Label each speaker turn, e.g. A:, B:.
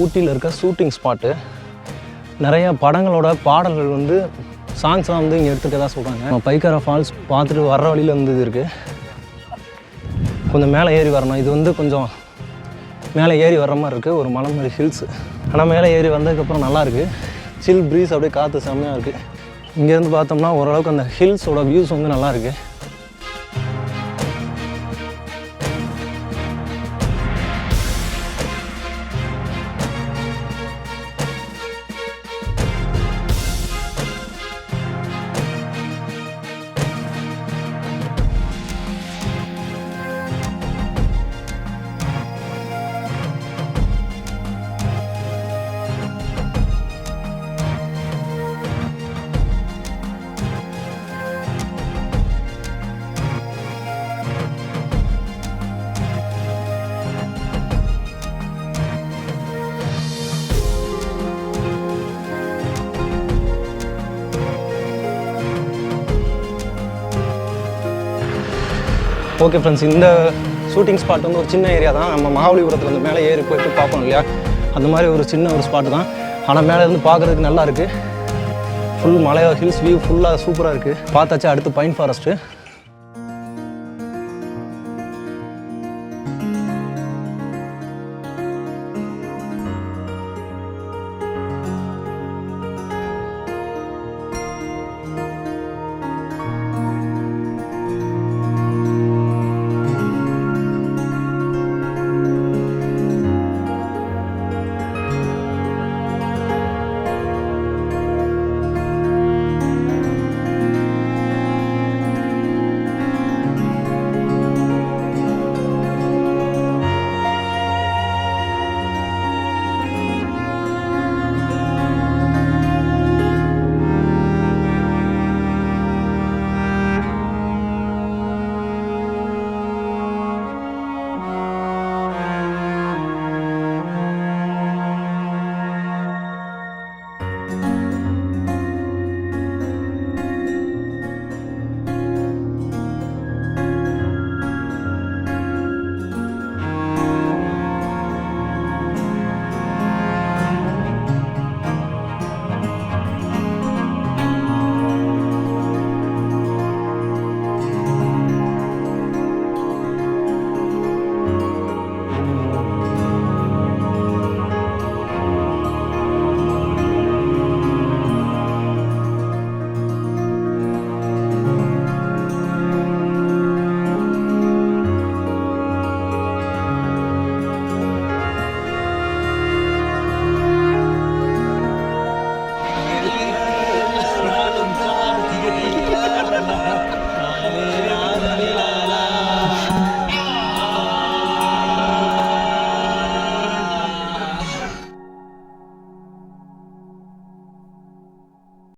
A: ஊட்டியில் இருக்க shooting spot. நிறையா படங்களோட பாடல்கள் வந்து சாங்ஸ்லாம் வந்து இங்கே எடுத்துகிட்டு தான் சொல்கிறாங்க. நம்ம பைக்காரா ஃபால்ஸ் பார்த்துட்டு வர்ற வழியில் வந்து இது இருக்குது. கொஞ்சம் மேலே ஏறி வரணும். இது வந்து கொஞ்சம் மேலே ஏறி வர்ற மாதிரி இருக்குது, ஒரு மலை மாதிரி ஹில்ஸு. ஆனால் மேலே ஏறி வந்ததுக்கப்புறம் நல்லாயிருக்கு. சில் ப்ரீஸ் அப்படியே காற்று செம்மையாக இருக்குது. இங்கேருந்து பார்த்தோம்னா ஓரளவுக்கு அந்த ஹில்ஸோட வியூஸ் வந்து நல்லாயிருக்கு. ஓகே ஃப்ரெண்ட்ஸ், இந்த ஷூட்டிங் ஸ்பாட் வந்து ஒரு சின்ன ஏரியா தான். நம்ம மகாபலிபுரத்தில் வந்து மேலே ஏறி போய்ட்டு பார்ப்போம் இல்லையா, அந்த மாதிரி ஒரு சின்ன ஒரு ஸ்பாட்டு தான். ஆனால் மேலே இருந்து பார்க்குறதுக்கு நல்லா இருக்குது. ஃபுல் மலை ஹில்ஸ் வியூ ஃபுல்லாக சூப்பராக இருக்குது. பார்த்தாச்சா அடுத்து பைன் ஃபாரஸ்ட்டு.